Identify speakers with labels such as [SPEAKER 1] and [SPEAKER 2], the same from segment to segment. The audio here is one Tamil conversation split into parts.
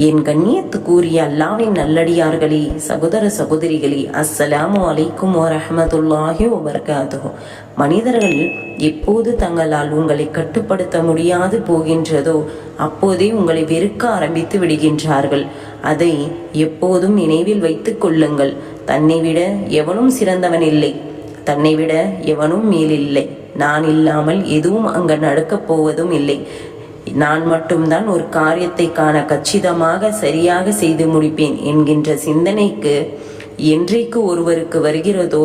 [SPEAKER 1] என் கண்ணியத்துக்குரிய அல்லாஹ்வின் நல்லடியார்களே, சகோதர சகோதரிகளே, அஸ்ஸலாமு அலைக்கும் வரஹ்மத்துல்லாஹி வபரகாத்துஹு. மனிதர்கள் எப்போது தங்களால் உங்களை கட்டுப்படுத்த முடியாது போகின்றதோ அப்போதே உங்களை வெறுக்க ஆரம்பித்து விடுகின்றார்கள். அதை எப்போதும் நினைவில் வைத்துக் கொள்ளுங்கள். தன்னை விட எவனும் சிறந்தவன் இல்லை, தன்னை விட எவனும் மேலில்லை. நான் இல்லாமல் எதுவும் அங்கு நடக்கப் போவதும் இல்லை. நான் மட்டும்தான் ஒரு காரியத்தை காண கச்சிதமாக சரியாக செய்து முடிப்பேன் என்கின்ற சிந்தனைக்கு என்றைக்கு ஒருவருக்கு வருகிறதோ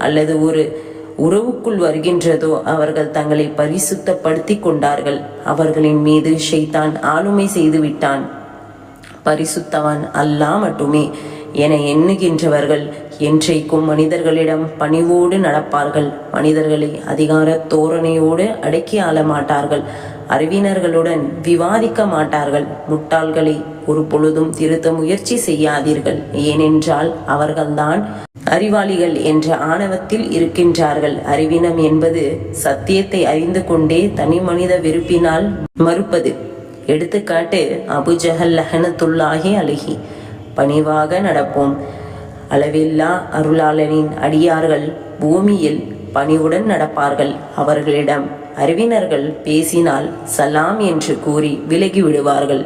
[SPEAKER 1] அல்லது ஒரு உறவுக்குள் வருகின்றதோ அவர்கள் தங்களை பரிசுத்தப்படுத்தி கொண்டார்கள். அவர்களின் மீது ஷைத்தான் ஆளுமை செய்து விட்டான். பரிசுத்தவான் அல்லாஹ் மட்டுமே என எண்ணுகின்றவர்கள் என்றைக்கும் மனிதர்களிடம் பணிவோடு நடப்பார்கள். மனிதர்களை அதிகார தோரணையோடு அடக்கி ஆள மாட்டார்கள். அறிவினர்களுடன் விவாதிக்க மாட்டார்கள். முட்டாள்களை ஒரு பொழுதும் திருத்த முயற்சி செய்யாதீர்கள். ஏனென்றால் அவர்கள்தான் அறிவாளிகள் என்ற ஆணவத்தில் இருக்கின்றார்கள். அறிவினம் என்பது சத்தியத்தை அறிந்து கொண்டே தனி மனித விருப்பினால் மறுப்பது. எடுத்துக்காட்டு அபுஜஹல் லஹனத்துல்லாஹி அலைஹி. பணிவாக நடப்போம். அளவில்லா அருளாளனின் அடியார்கள் பூமியில் பணிவுடன் நடப்பார்கள். அவர்களிடம் அறிவினர்கள் பேசினால் சலாம் என்று கூறி விலகி விடுவார்கள்.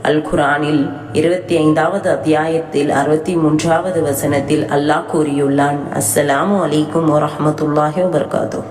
[SPEAKER 1] அல் குர்ஆனில் 25வது அத்தியாயத்தில் 63வது வசனத்தில் அல்லாஹ் கூறியுள்ளான். அஸ்ஸலாமு அலைக்கும் வரஹ்மத்துல்லாஹி வபரகாத்துஹு.